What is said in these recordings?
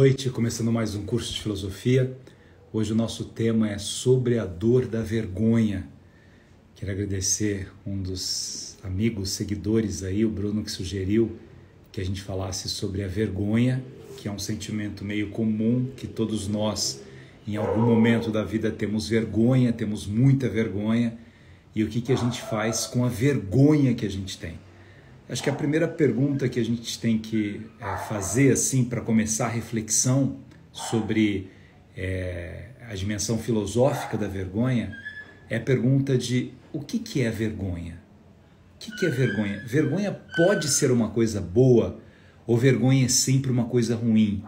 Boa noite, começando mais um curso de filosofia. Hoje o nosso tema é sobre a dor da vergonha. Quero agradecer um dos amigos, seguidores aí, o Bruno, que sugeriu que a gente falasse sobre a vergonha, que é um sentimento meio comum, que todos nós, em algum momento da vida, temos vergonha, temos muita vergonha, e o que a gente faz com a vergonha que a gente tem. Acho que a primeira pergunta que a gente tem que fazer assim para começar a reflexão sobre a dimensão filosófica da vergonha é a pergunta de o que é vergonha? O que é vergonha? Vergonha pode ser uma coisa boa ou vergonha é sempre uma coisa ruim?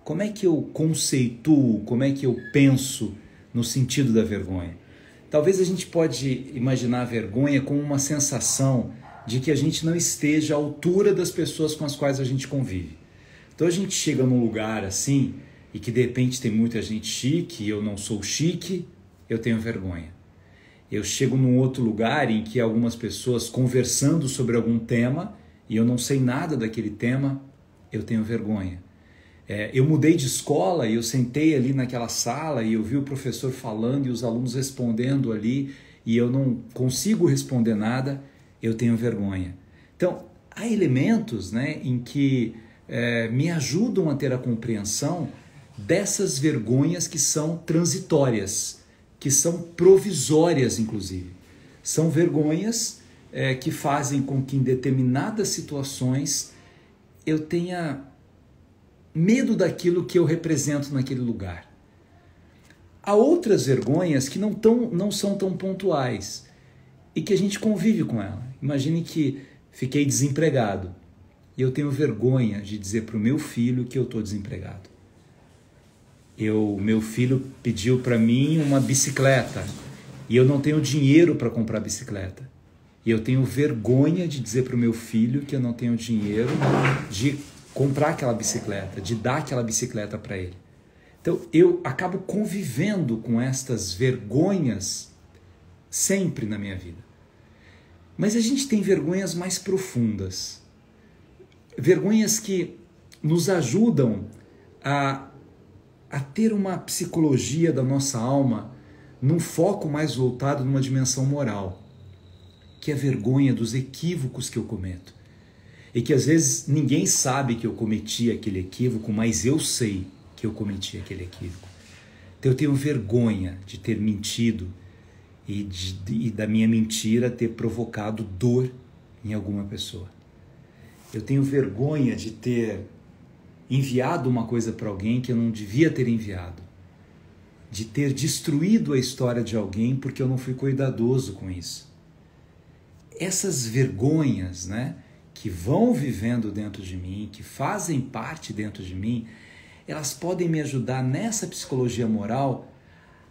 Como é que eu conceituo, como é que eu penso no sentido da vergonha? Talvez a gente pode imaginar a vergonha como uma sensação de que a gente não esteja à altura das pessoas com as quais a gente convive. Então a gente chega num lugar assim e que de repente tem muita gente chique e eu não sou chique, eu tenho vergonha. Eu chego num outro lugar em que algumas pessoas conversando sobre algum tema e eu não sei nada daquele tema, eu tenho vergonha. Eu mudei de escola e eu sentei ali naquela sala e eu vi o professor falando e os alunos respondendo ali e eu não consigo responder nada, eu tenho vergonha. Então, há elementos, em que me ajudam a ter a compreensão dessas vergonhas que são transitórias, que são provisórias, inclusive. São vergonhas que fazem com que em determinadas situações eu tenha medo daquilo que eu represento naquele lugar. Há outras vergonhas que não são tão pontuais e que a gente convive com ela. Imagine que fiquei desempregado e eu tenho vergonha de dizer para o meu filho que eu estou desempregado. Meu filho pediu para mim uma bicicleta e eu não tenho dinheiro para comprar bicicleta. E eu tenho vergonha de dizer para o meu filho que eu não tenho dinheiro de comprar aquela bicicleta, de dar aquela bicicleta para ele. Então eu acabo convivendo com estas vergonhas sempre na minha vida. Mas a gente tem vergonhas mais profundas. Vergonhas que nos ajudam a ter uma psicologia da nossa alma num foco mais voltado numa dimensão moral, que é a vergonha dos equívocos que eu cometo. E que às vezes ninguém sabe que eu cometi aquele equívoco, mas eu sei que eu cometi aquele equívoco. Então eu tenho vergonha de ter mentido e da minha mentira ter provocado dor em alguma pessoa. Eu tenho vergonha de ter enviado uma coisa para alguém que eu não devia ter enviado. De ter destruído a história de alguém porque eu não fui cuidadoso com isso. Essas vergonhas, que vão vivendo dentro de mim, que fazem parte dentro de mim, elas podem me ajudar nessa psicologia moral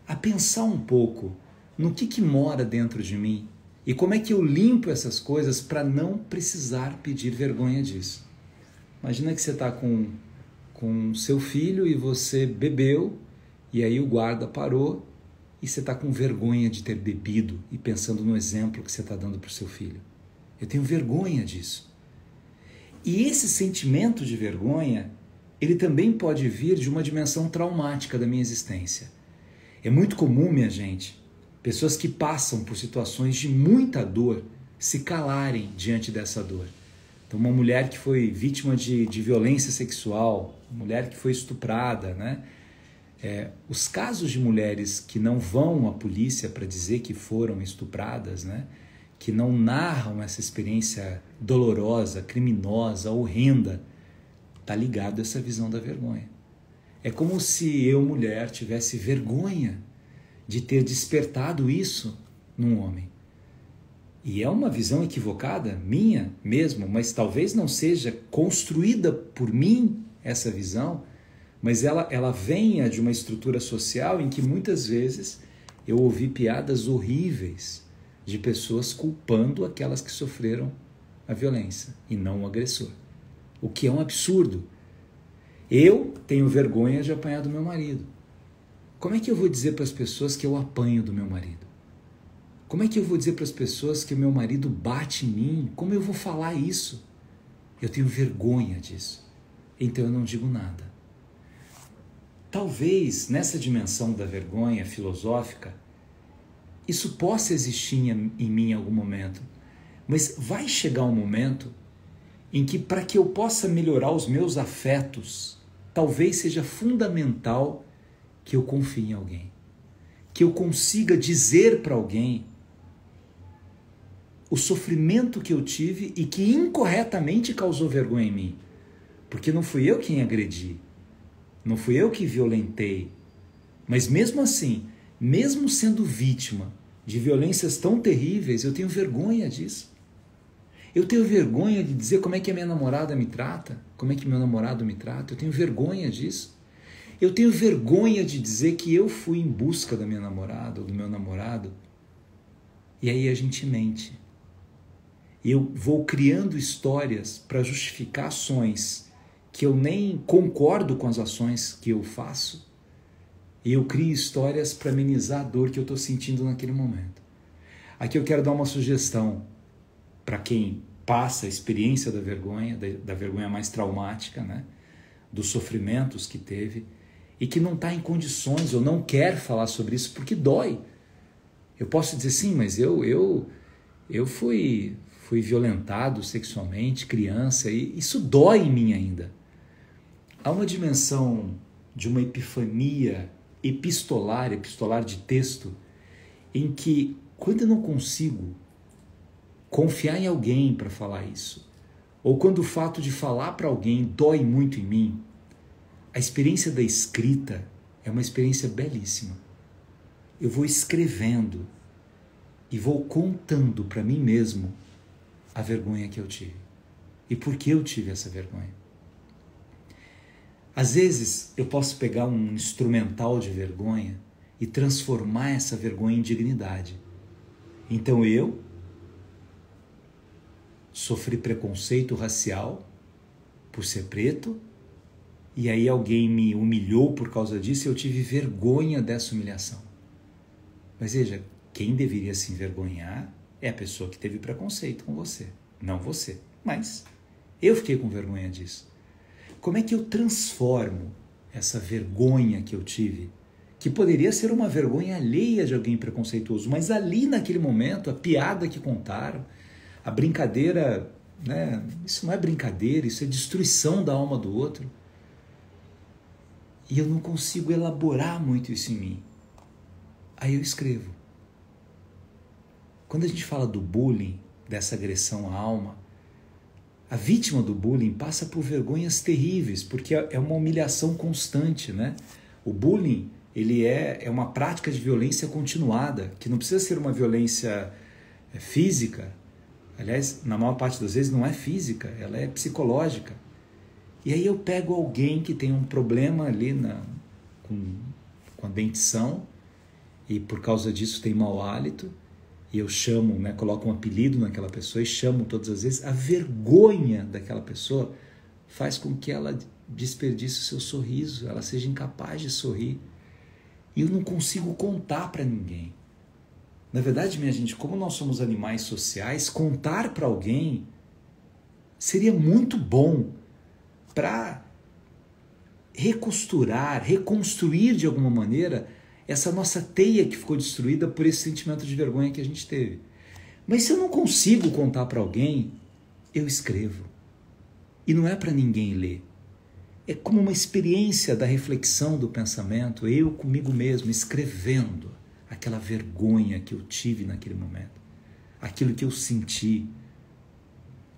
a pensar um pouco no que mora dentro de mim e como é que eu limpo essas coisas para não precisar pedir vergonha disso. Imagina que você está com seu filho e você bebeu e aí o guarda parou e você está com vergonha de ter bebido e pensando no exemplo que você está dando para o seu filho. Eu tenho vergonha disso. E esse sentimento de vergonha, ele também pode vir de uma dimensão traumática da minha existência. É muito comum, minha gente, pessoas que passam por situações de muita dor se calarem diante dessa dor. Então, uma mulher que foi vítima de violência sexual, mulher que foi estuprada, os casos de mulheres que não vão à polícia para dizer que foram estupradas, que não narram essa experiência dolorosa, criminosa, horrenda, está ligado a essa visão da vergonha. É como se eu, mulher, tivesse vergonha de ter despertado isso num homem. E é uma visão equivocada, minha mesmo, mas talvez não seja construída por mim essa visão, mas ela venha de uma estrutura social em que muitas vezes eu ouvi piadas horríveis de pessoas culpando aquelas que sofreram a violência e não o agressor. O que é um absurdo. Eu tenho vergonha de apanhar do meu marido. Como é que eu vou dizer para as pessoas que eu apanho do meu marido? Como é que eu vou dizer para as pessoas que o meu marido bate em mim? Como eu vou falar isso? Eu tenho vergonha disso. Então eu não digo nada. talvez nessa dimensão da vergonha filosófica, isso possa existir em mim em algum momento. Mas vai chegar um momento em que, para que eu possa melhorar os meus afetos, talvez seja fundamental que eu confie em alguém. Que eu consiga dizer para alguém o sofrimento que eu tive e que incorretamente causou vergonha em mim. Porque não fui eu quem agredi, não fui eu que violentei. Mas mesmo assim, mesmo sendo vítima de violências tão terríveis, eu tenho vergonha disso. Eu tenho vergonha de dizer como é que a minha namorada me trata, como é que meu namorado me trata. Eu tenho vergonha disso. Eu tenho vergonha de dizer que eu fui em busca da minha namorada ou do meu namorado. E aí a gente mente. Eu vou criando histórias para justificar ações que eu nem concordo com as ações que eu faço. E eu crio histórias para amenizar a dor que eu estou sentindo naquele momento. Aqui eu quero dar uma sugestão para quem passa a experiência da vergonha mais traumática, né? Dos sofrimentos que teve, e que não está em condições ou não quer falar sobre isso porque dói. Eu posso dizer, sim, mas eu fui violentado sexualmente, criança, e isso dói em mim ainda. Há uma dimensão de uma epifania epistolar de texto, em que, quando eu não consigo confiar em alguém para falar isso, ou quando o fato de falar para alguém dói muito em mim, a experiência da escrita é uma experiência belíssima. Eu vou escrevendo e vou contando para mim mesmo a vergonha que eu tive. E por que eu tive essa vergonha? Às vezes eu posso pegar um instrumental de vergonha e transformar essa vergonha em dignidade. Então eu sofri preconceito racial por ser preto, e aí alguém me humilhou por causa disso e eu tive vergonha dessa humilhação. Mas veja, quem deveria se envergonhar é a pessoa que teve preconceito com você, não você. Mas eu fiquei com vergonha disso. Como é que eu transformo essa vergonha que eu tive, que poderia ser uma vergonha alheia de alguém preconceituoso, mas ali naquele momento, a piada que contaram, a brincadeira, né? Isso não é brincadeira, isso é destruição da alma do outro. E eu não consigo elaborar muito isso em mim. Aí eu escrevo. Quando a gente fala do bullying, dessa agressão à alma, a vítima do bullying passa por vergonhas terríveis, porque é uma humilhação constante, né? O bullying, ele é uma prática de violência continuada, que não precisa ser uma violência física. Aliás, na maior parte das vezes não é física, ela é psicológica. E aí eu pego alguém que tem um problema ali com a dentição, e por causa disso tem mau hálito, e eu chamo, né, coloco um apelido naquela pessoa e chamo todas as vezes. A vergonha daquela pessoa faz com que ela desperdice o seu sorriso, ela seja incapaz de sorrir. E eu não consigo contar para ninguém. Na verdade, minha gente, como nós somos animais sociais, contar para alguém seria muito bom para recosturar, reconstruir de alguma maneira essa nossa teia que ficou destruída por esse sentimento de vergonha que a gente teve. Mas se eu não consigo contar para alguém, eu escrevo. E não é para ninguém ler. É como uma experiência da reflexão do pensamento, eu comigo mesmo, escrevendo aquela vergonha que eu tive naquele momento, aquilo que eu senti,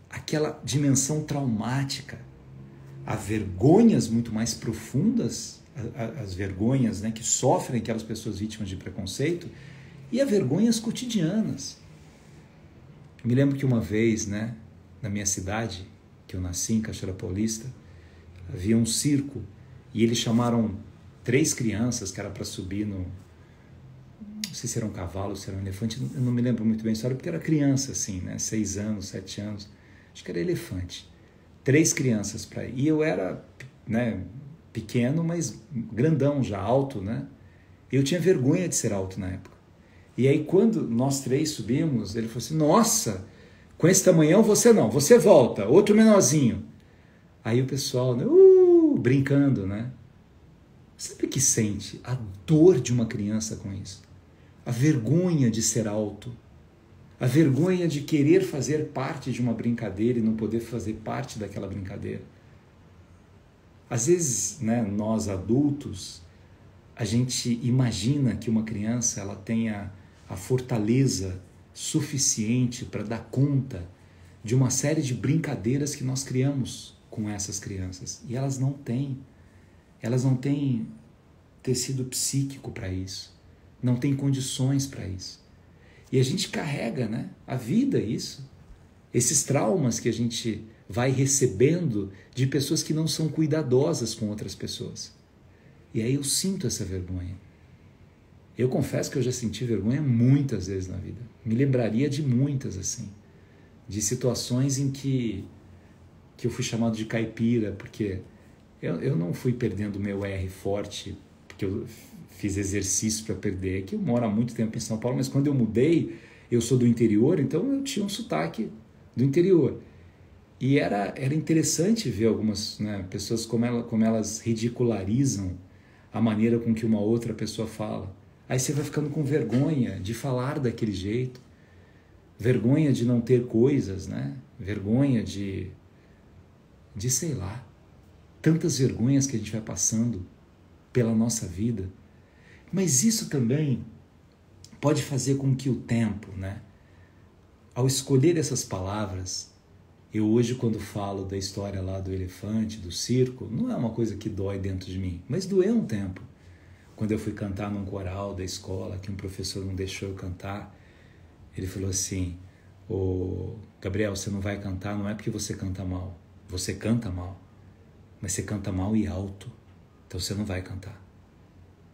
aquela dimensão traumática. Há vergonhas muito mais profundas, as vergonhas, né, que sofrem aquelas pessoas vítimas de preconceito, e há vergonhas cotidianas. Eu me lembro que uma vez, né, na minha cidade, que eu nasci, em Cachoeira Paulista, havia um circo, e eles chamaram 3 crianças que era para subir no... Não sei se era um cavalo, se era um elefante, eu não me lembro muito bem a história, porque era criança, assim, né, 6 anos, 7 anos, acho que era elefante. 3 crianças para ir. E eu era, né, pequeno, mas grandão já, alto, né? Eu tinha vergonha de ser alto na época. E aí quando nós 3 subimos, ele falou assim, nossa, com esse tamanhão você não, você volta, outro menorzinho. Aí o pessoal, né, brincando, né? Sabe o que sente? A dor de uma criança com isso. A vergonha de ser alto. A vergonha de querer fazer parte de uma brincadeira e não poder fazer parte daquela brincadeira. Às vezes, né, nós adultos, a gente imagina que uma criança ela tenha a fortaleza suficiente para dar conta de uma série de brincadeiras que nós criamos com essas crianças. E elas não têm. Elas não têm tecido psíquico para isso. Não têm condições para isso. E a gente carrega, né, a vida isso. Esses traumas que a gente vai recebendo de pessoas que não são cuidadosas com outras pessoas. E aí eu sinto essa vergonha. Eu confesso que eu já senti vergonha muitas vezes na vida. Me lembraria de muitas, assim. De situações em que eu fui chamado de caipira, porque eu não fui perdendo o meu R forte, porque eu fiz exercício para perder, que eu moro há muito tempo em São Paulo, mas quando eu mudei, eu sou do interior, então eu tinha um sotaque do interior. E era interessante ver algumas, né, pessoas como elas ridicularizam a maneira com que uma outra pessoa fala. Aí você vai ficando com vergonha de falar daquele jeito, vergonha de não ter coisas, né? Vergonha de sei lá, tantas vergonhas que a gente vai passando pela nossa vida. Mas isso também pode fazer com que o tempo, né? Ao escolher essas palavras, eu hoje quando falo da história lá do elefante, do circo, não é uma coisa que dói dentro de mim, mas doeu um tempo. Quando eu fui cantar num coral da escola, que um professor não deixou eu cantar, ele falou assim, ô Gabriel, você não vai cantar, não é porque você canta mal, você canta mal, mas você canta mal e alto, então você não vai cantar.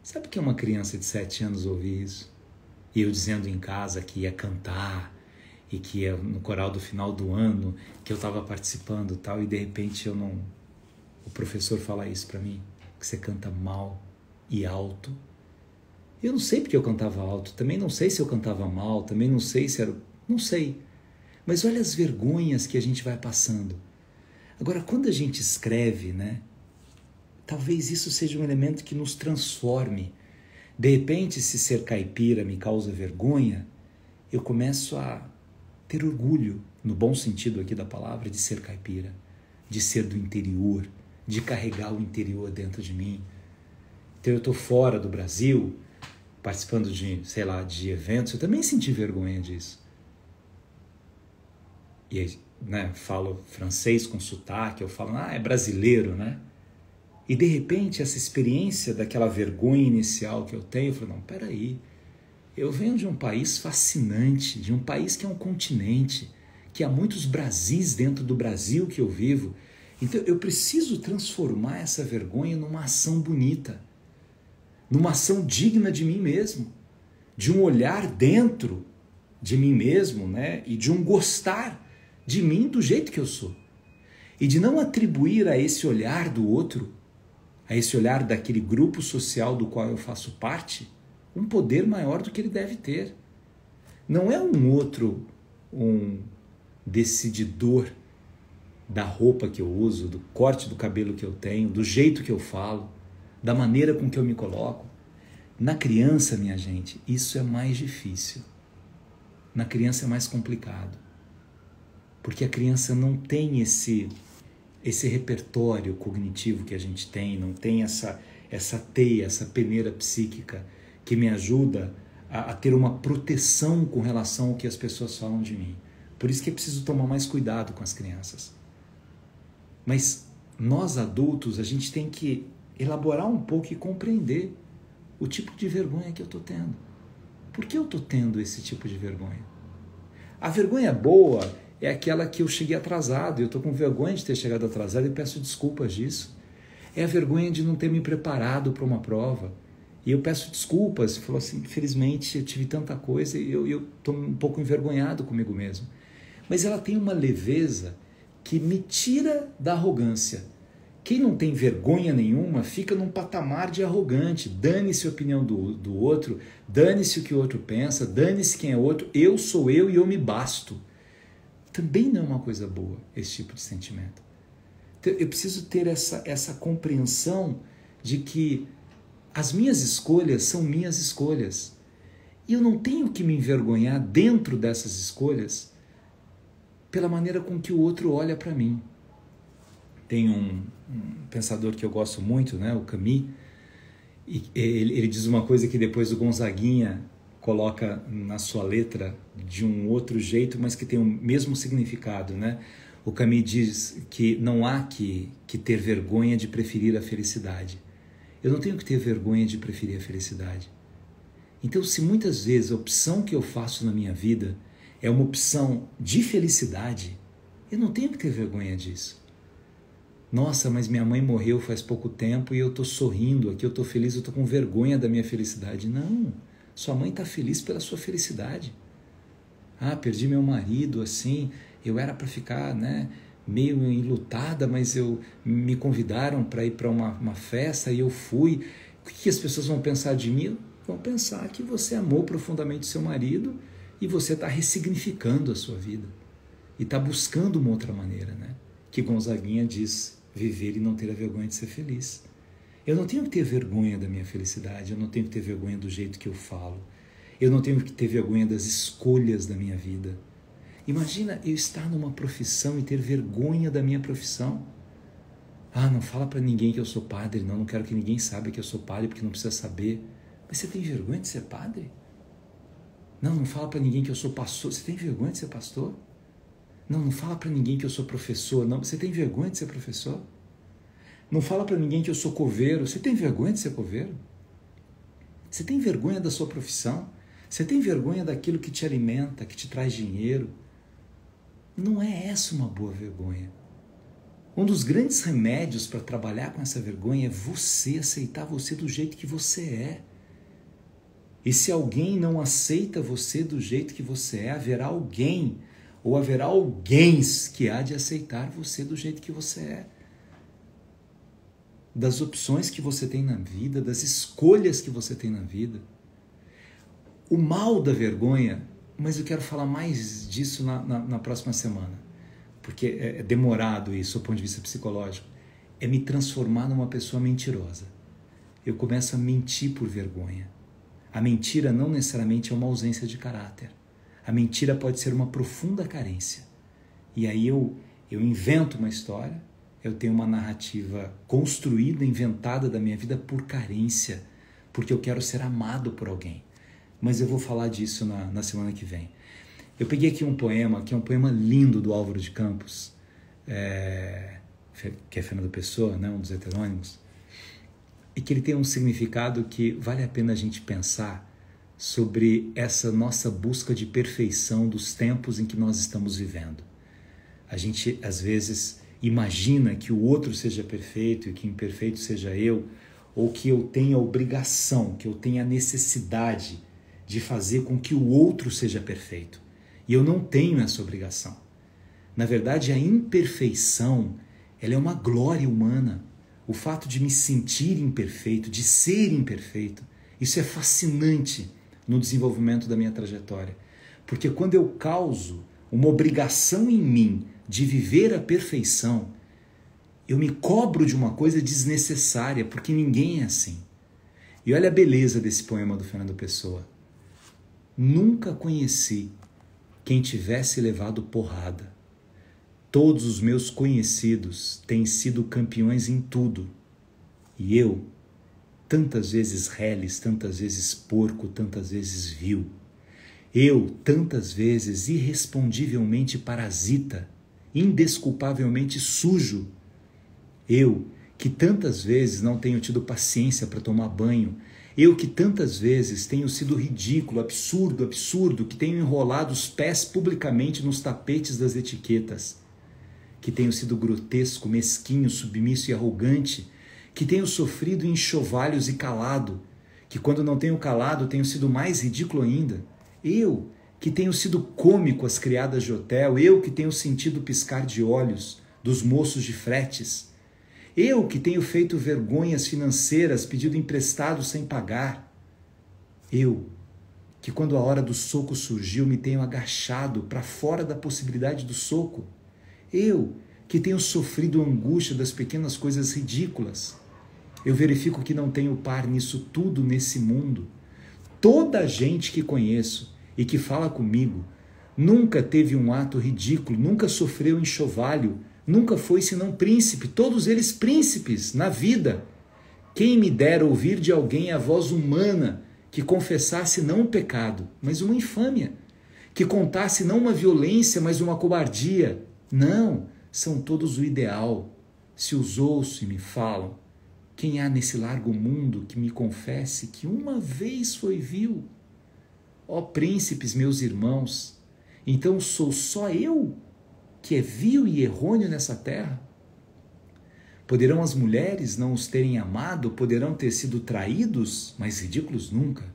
Sabe que uma criança de 7 anos ouvir isso? E eu dizendo em casa que ia cantar, e que ia no coral do final do ano, que eu estava participando e tal, e de repente o professor fala isso para mim, que você canta mal e alto. Eu não sei porque eu cantava alto, também não sei se eu cantava mal, também não sei se era... Não sei. Mas olha as vergonhas que a gente vai passando. Agora, quando a gente escreve, né, talvez isso seja um elemento que nos transforme. De repente, se ser caipira me causa vergonha, eu começo a ter orgulho, no bom sentido aqui da palavra, de ser caipira, de ser do interior, de carregar o interior dentro de mim. Então eu estou fora do Brasil, participando de, sei lá, de eventos, eu também senti vergonha disso. E aí, né, falo francês com sotaque, eu falo, é brasileiro, né? E de repente essa experiência daquela vergonha inicial que eu tenho, eu falo, não, peraí, eu venho de um país fascinante, de um país que é um continente, que há muitos Brasis dentro do Brasil que eu vivo. Então eu preciso transformar essa vergonha numa ação bonita, numa ação digna de mim mesmo, de um olhar dentro de mim mesmo, né? E de um gostar de mim do jeito que eu sou. E de não atribuir a esse olhar do outro, a esse olhar daquele grupo social do qual eu faço parte, um poder maior do que ele deve ter. Não é um outro, um decididor da roupa que eu uso, do corte do cabelo que eu tenho, do jeito que eu falo, da maneira com que eu me coloco. Na criança, minha gente, isso é mais difícil. Na criança é mais complicado. Porque a criança não tem esse repertório cognitivo que a gente tem, não tem essa teia, essa peneira psíquica que me ajuda a ter uma proteção com relação ao que as pessoas falam de mim. Por isso que é preciso tomar mais cuidado com as crianças. Mas nós adultos, a gente tem que elaborar um pouco e compreender o tipo de vergonha que eu estou tendo. Por que eu estou tendo esse tipo de vergonha? A vergonha boa é aquela que eu cheguei atrasado, eu estou com vergonha de ter chegado atrasado e peço desculpas disso. É a vergonha de não ter me preparado para uma prova. E eu peço desculpas, falo assim, infelizmente eu tive tanta coisa e eu estou um pouco envergonhado comigo mesmo. Mas ela tem uma leveza que me tira da arrogância. Quem não tem vergonha nenhuma fica num patamar de arrogante. Dane-se a opinião do outro, dane-se o que o outro pensa, dane-se quem é outro, eu sou eu e eu me basto. Também não é uma coisa boa esse tipo de sentimento. Eu preciso ter essa compreensão de que As minhas escolhas são minhas escolhas. E eu não tenho que me envergonhar dentro dessas escolhas pela maneira com que o outro olha para mim. Tem um pensador que eu gosto muito, né, o Camus, e ele diz uma coisa que depois o Gonzaguinha coloca na sua letra de um outro jeito, mas que tem o mesmo significado, né? O Camus diz que não há que ter vergonha de preferir a felicidade. Eu não tenho que ter vergonha de preferir a felicidade. Então, se muitas vezes a opção que eu faço na minha vida é uma opção de felicidade, eu não tenho que ter vergonha disso. Nossa, mas minha mãe morreu faz pouco tempo e eu estou sorrindo aqui, eu estou feliz, eu estou com vergonha da minha felicidade. Não, sua mãe está feliz pela sua felicidade. Ah, perdi meu marido, assim, eu era para ficar, né, meio enlutada, mas me convidaram para ir para uma festa e eu fui. O que as pessoas vão pensar de mim? Vão pensar que você amou profundamente seu marido e você está ressignificando a sua vida e está buscando uma outra maneira, né? Que Gonzaguinha diz, viver e não ter a vergonha de ser feliz. Eu não tenho que ter vergonha da minha felicidade, eu não tenho que ter vergonha do jeito que eu falo, eu não tenho que ter vergonha das escolhas da minha vida. Imagina eu estar numa profissão e ter vergonha da minha profissão. Ah, não fala para ninguém que eu sou padre, não quero que ninguém saiba que eu sou padre, porque não precisa saber. Mas você tem vergonha de ser padre? Não fala para ninguém que eu sou pastor. Você tem vergonha de ser pastor? Não fala para ninguém que eu sou professor. Não, você tem vergonha de ser professor? Não fala para ninguém que eu sou coveiro. Você tem vergonha de ser coveiro? Você tem vergonha da sua profissão? Você tem vergonha daquilo que te alimenta, que te traz dinheiro? Não é essa uma boa vergonha. Um dos grandes remédios para trabalhar com essa vergonha é você aceitar você do jeito que você é. E se alguém não aceita você do jeito que você é, haverá alguém ou haverá alguém que há de aceitar você do jeito que você é. Das opções que você tem na vida, das escolhas que você tem na vida. O mal da vergonha, mas eu quero falar mais disso na próxima semana, porque é demorado isso do ponto de vista psicológico, é me transformar numa pessoa mentirosa. Eu começo a mentir por vergonha. A mentira não necessariamente é uma ausência de caráter. A mentira pode ser uma profunda carência. E aí eu invento uma história, eu tenho uma narrativa construída, inventada da minha vida por carência, porque eu quero ser amado por alguém. Mas eu vou falar disso na semana que vem. Eu peguei aqui um poema, que é um poema lindo do Álvaro de Campos, que é Fernando Pessoa, né, um dos heterônimos, e que ele tem um significado que vale a pena a gente pensar sobre essa nossa busca de perfeição dos tempos em que nós estamos vivendo. A gente, às vezes, imagina que o outro seja perfeito e que imperfeito seja eu, ou que eu tenha a obrigação, que eu tenha a necessidade de fazer com que o outro seja perfeito. E eu não tenho essa obrigação. Na verdade, a imperfeição, ela é uma glória humana. O fato de me sentir imperfeito, de ser imperfeito, isso é fascinante no desenvolvimento da minha trajetória. Porque quando eu causo uma obrigação em mim de viver a perfeição, eu me cobro de uma coisa desnecessária, porque ninguém é assim. E olha a beleza desse poema do Fernando Pessoa. Nunca conheci quem tivesse levado porrada. Todos os meus conhecidos têm sido campeões em tudo. E eu, tantas vezes reles, tantas vezes porco, tantas vezes vil. Eu, tantas vezes irrespondivelmente parasita, indesculpavelmente sujo. Eu, que tantas vezes não tenho tido paciência para tomar banho. Eu que tantas vezes tenho sido ridículo, absurdo, que tenho enrolado os pés publicamente nos tapetes das etiquetas, que tenho sido grotesco, mesquinho, submisso e arrogante, que tenho sofrido em enxovalhos e calado, que quando não tenho calado tenho sido mais ridículo ainda. Eu que tenho sido cômico às criadas de hotel, eu que tenho sentido o piscar de olhos dos moços de fretes, eu que tenho feito vergonhas financeiras, pedido emprestado sem pagar. Eu que quando a hora do soco surgiu me tenho agachado para fora da possibilidade do soco. Eu que tenho sofrido a angústia das pequenas coisas ridículas. Eu verifico que não tenho par nisso tudo nesse mundo. Toda a gente que conheço e que fala comigo nunca teve um ato ridículo, nunca sofreu enxovalho, nunca foi senão príncipe, todos eles príncipes na vida. Quem me dera ouvir de alguém a voz humana que confessasse não um pecado, mas uma infâmia, que contasse não uma violência, mas uma cobardia. Não, são todos o ideal. Se os ouço e me falam, quem há nesse largo mundo que me confesse que uma vez foi vil? Ó príncipes, meus irmãos, então sou só eu que é vil e errôneo nessa terra? Poderão as mulheres não os terem amado, poderão ter sido traídos, mas ridículos nunca.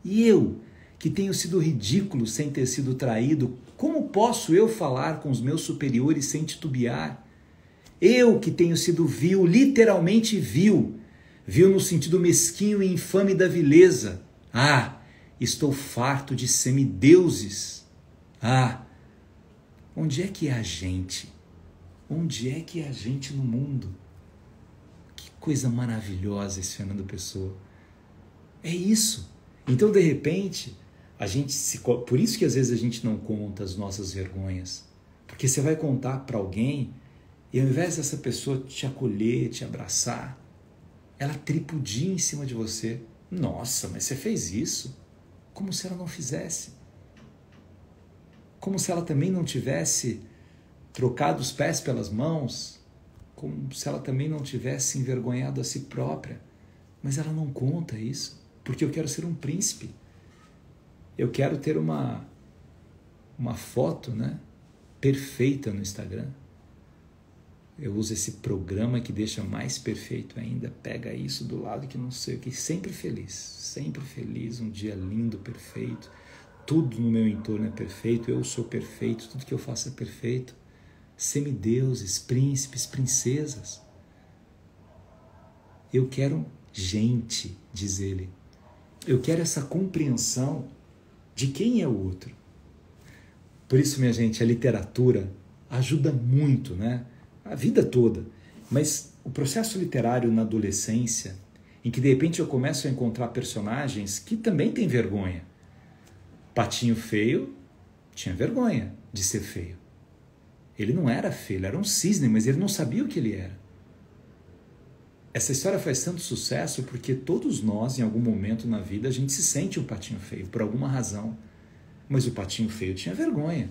E eu, que tenho sido ridículo sem ter sido traído, como posso eu falar com os meus superiores sem titubear? Eu, que tenho sido vil, literalmente vil no sentido mesquinho e infame da vileza. Ah, estou farto de semideuses. Ah, onde é que é a gente? Onde é que é a gente no mundo? Que coisa maravilhosa esse Fernando Pessoa. É isso. Então, de repente, por isso que às vezes a gente não conta as nossas vergonhas. Porque você vai contar para alguém e ao invés dessa pessoa te acolher, te abraçar, ela tripudia em cima de você. Nossa, mas você fez isso? Como se ela não fizesse. Como se ela também não tivesse trocado os pés pelas mãos. Como se ela também não tivesse envergonhado a si própria. Mas ela não conta isso. Porque eu quero ser um príncipe. Eu quero ter uma foto, né, perfeita no Instagram. Eu uso esse programa que deixa mais perfeito ainda. Pega isso do lado que não sei o que. Sempre feliz, um dia lindo, perfeito. Tudo no meu entorno é perfeito, eu sou perfeito, tudo que eu faço é perfeito. Semideuses, príncipes, princesas. Eu quero gente, diz ele. Eu quero essa compreensão de quem é o outro. Por isso, minha gente, a literatura ajuda muito, né? A vida toda. Mas o processo literário na adolescência, em que de repente eu começo a encontrar personagens que também têm vergonha. Patinho Feio tinha vergonha de ser feio. Ele não era feio, ele era um cisne, mas ele não sabia o que ele era. Essa história faz tanto sucesso porque todos nós, em algum momento na vida, a gente se sente um patinho feio, por alguma razão. Mas o Patinho Feio tinha vergonha.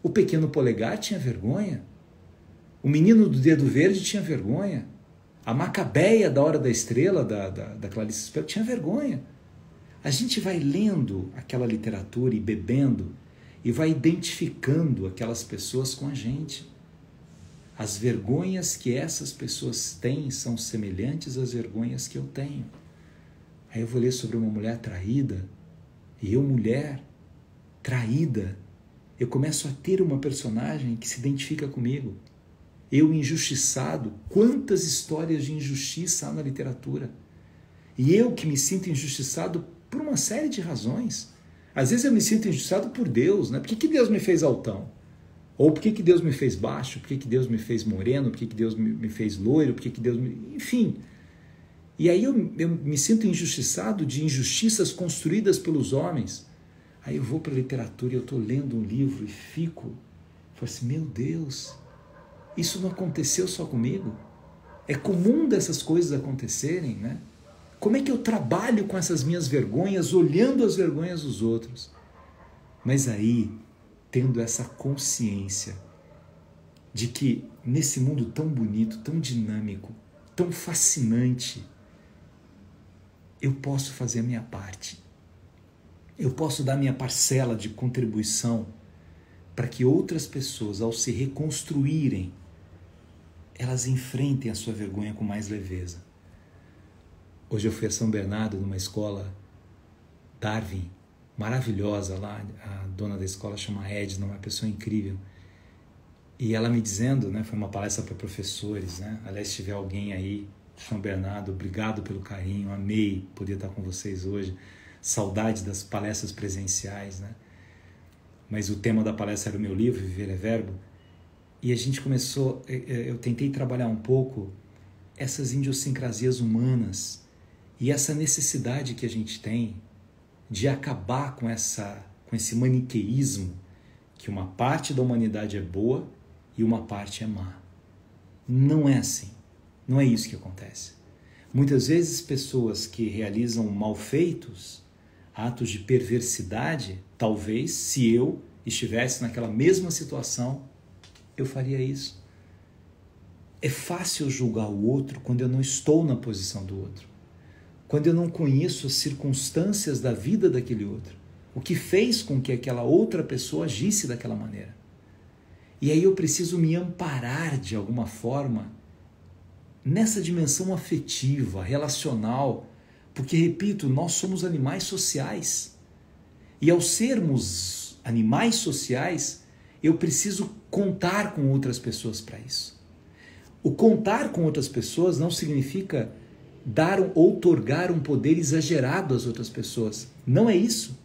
O Pequeno Polegar tinha vergonha. O Menino do Dedo Verde tinha vergonha. A Macabeia da Hora da Estrela, da Clarice Lispector, tinha vergonha. A gente vai lendo aquela literatura e bebendo e vai identificando aquelas pessoas com a gente. As vergonhas que essas pessoas têm são semelhantes às vergonhas que eu tenho. Aí eu vou ler sobre uma mulher traída, e eu, mulher traída, eu começo a ter uma personagem que se identifica comigo. Eu, injustiçado, quantas histórias de injustiça há na literatura. E eu que me sinto injustiçado por uma série de razões. Às vezes eu me sinto injustiçado por Deus, né? Por que Deus me fez altão? Ou por que Deus me fez baixo? Por que Deus me fez moreno? Por que Deus me fez loiro? Por que Deus me... Enfim. E aí eu me sinto injustiçado de injustiças construídas pelos homens. Aí eu vou para a literatura e eu estou lendo um livro e falo assim, meu Deus, isso não aconteceu só comigo? É comum dessas coisas acontecerem, né? Como é que eu trabalho com essas minhas vergonhas, olhando as vergonhas dos outros? Mas aí, tendo essa consciência de que nesse mundo tão bonito, tão dinâmico, tão fascinante, eu posso fazer a minha parte. Eu posso dar minha parcela de contribuição para que outras pessoas, ao se reconstruírem, elas enfrentem a sua vergonha com mais leveza. Hoje eu fui a São Bernardo, numa escola Darwin, maravilhosa lá. A dona da escola chama Edna, uma pessoa incrível. E ela me dizendo, né, foi uma palestra para professores, né? Aliás, se tiver alguém aí, São Bernardo, obrigado pelo carinho, amei poder estar com vocês hoje. Saudade das palestras presenciais, né? Mas o tema da palestra era o meu livro, Viver é Verbo. E a gente começou, eu tentei trabalhar um pouco essas idiosincrasias humanas e essa necessidade que a gente tem de acabar com esse maniqueísmo que uma parte da humanidade é boa e uma parte é má. Não é assim. Não é isso que acontece. Muitas vezes pessoas que realizam malfeitos, atos de perversidade, talvez se eu estivesse naquela mesma situação, eu faria isso. É fácil julgar o outro quando eu não estou na posição do outro. Quando eu não conheço as circunstâncias da vida daquele outro. O que fez com que aquela outra pessoa agisse daquela maneira. E aí eu preciso me amparar de alguma forma nessa dimensão afetiva, relacional, porque, repito, nós somos animais sociais. E ao sermos animais sociais, eu preciso contar com outras pessoas para isso. O contar com outras pessoas não significa dar ou outorgar um poder exagerado às outras pessoas. Não é isso.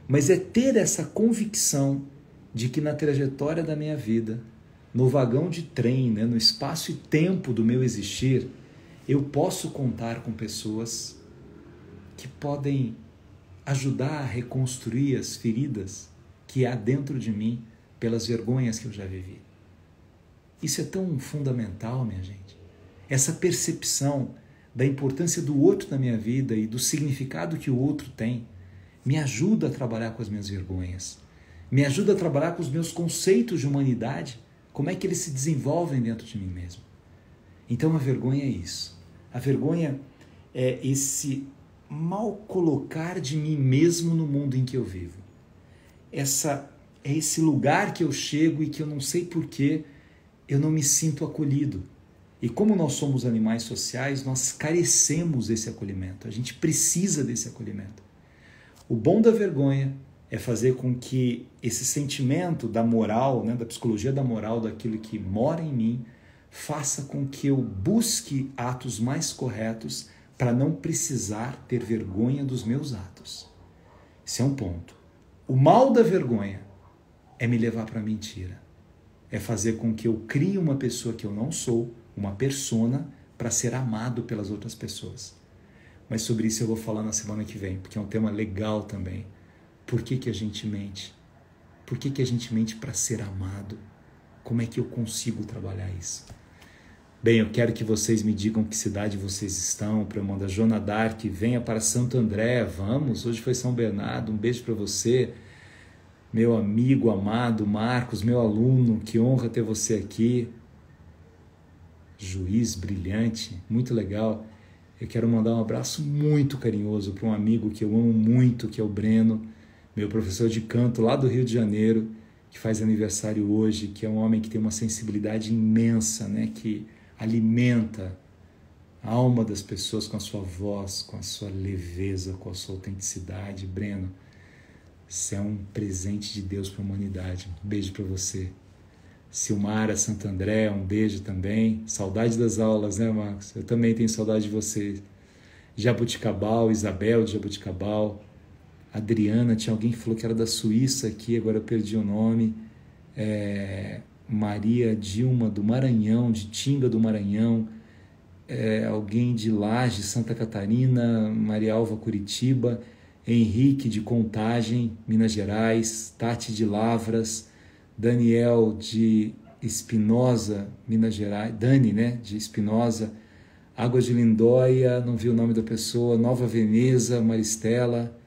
Mas é ter essa convicção de que na trajetória da minha vida, no vagão de trem, né, no espaço e tempo do meu existir, eu posso contar com pessoas que podem ajudar a reconstruir as feridas que há dentro de mim pelas vergonhas que eu já vivi. Isso é tão fundamental, minha gente. Essa percepção da importância do outro na minha vida e do significado que o outro tem me ajuda a trabalhar com as minhas vergonhas, me ajuda a trabalhar com os meus conceitos de humanidade, como é que eles se desenvolvem dentro de mim mesmo. Então a vergonha é isso. A vergonha é esse mal colocar de mim mesmo no mundo em que eu vivo. É esse lugar que eu chego e que eu não sei porquê eu não me sinto acolhido. E como nós somos animais sociais, nós carecemos desse acolhimento. A gente precisa desse acolhimento. O bom da vergonha é fazer com que esse sentimento da moral, né, da psicologia da moral, daquilo que mora em mim, faça com que eu busque atos mais corretos para não precisar ter vergonha dos meus atos. Esse é um ponto. O mal da vergonha é me levar para a mentira. É fazer com que eu crie uma pessoa que eu não sou, uma persona, para ser amado pelas outras pessoas. Mas sobre isso eu vou falar na semana que vem, porque é um tema legal também. Por que a gente mente? Por que a gente mente para ser amado? Como é que eu consigo trabalhar isso? Bem, eu quero que vocês me digam que cidade vocês estão, para eu mandar Joana Dark, venha para Santo André, vamos, hoje foi São Bernardo, um beijo para você, meu amigo amado Marcos, meu aluno, que honra ter você aqui, juiz brilhante, muito legal. Eu quero mandar um abraço muito carinhoso para um amigo que eu amo muito, que é o Breno, meu professor de canto lá do Rio de Janeiro, que faz aniversário hoje, que é um homem que tem uma sensibilidade imensa, né? Que alimenta a alma das pessoas com a sua voz, com a sua leveza, com a sua autenticidade. Breno, você é um presente de Deus para a humanidade. Um beijo para você. Silmara, Santo André, um beijo também. Saudade das aulas, né, Marcos? Eu também tenho saudade de vocês. Jabuticabal, Isabel de Jabuticabal. Adriana, tinha alguém que falou que era da Suíça aqui, agora eu perdi o nome. Maria Dilma do Maranhão, de Tinga do Maranhão. Alguém de Laje, Santa Catarina. Maria Alva, Curitiba. Henrique de Contagem, Minas Gerais. Tati de Lavras. Daniel de Espinosa, Minas Gerais. Dani, né, de Espinosa. Águas de Lindóia, não vi o nome da pessoa. Nova Veneza, Maristela.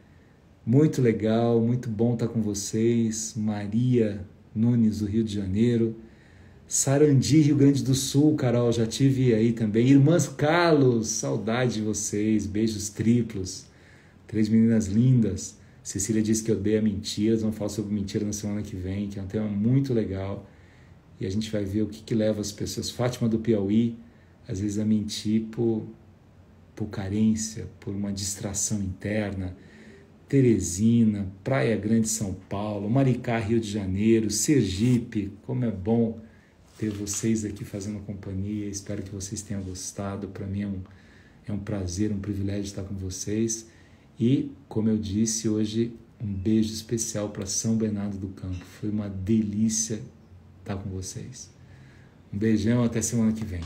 Muito legal, muito bom estar com vocês. Maria Nunes, do Rio de Janeiro. Sarandi, Rio Grande do Sul, Carol, já tive aí também. Irmãs Carlos, saudade de vocês, beijos triplos. 3 meninas lindas. Cecília disse que odeia mentiras, vamos falar sobre mentira na semana que vem, que é um tema muito legal. E a gente vai ver o que leva as pessoas. Fátima do Piauí, às vezes a mentir por carência, por uma distração interna. Teresina, Praia Grande, São Paulo, Maricá, Rio de Janeiro, Sergipe, como é bom ter vocês aqui fazendo companhia, espero que vocês tenham gostado, para mim é um prazer, um privilégio estar com vocês, e, como eu disse, hoje um beijo especial para São Bernardo do Campo, foi uma delícia estar com vocês. Um beijão, até semana que vem.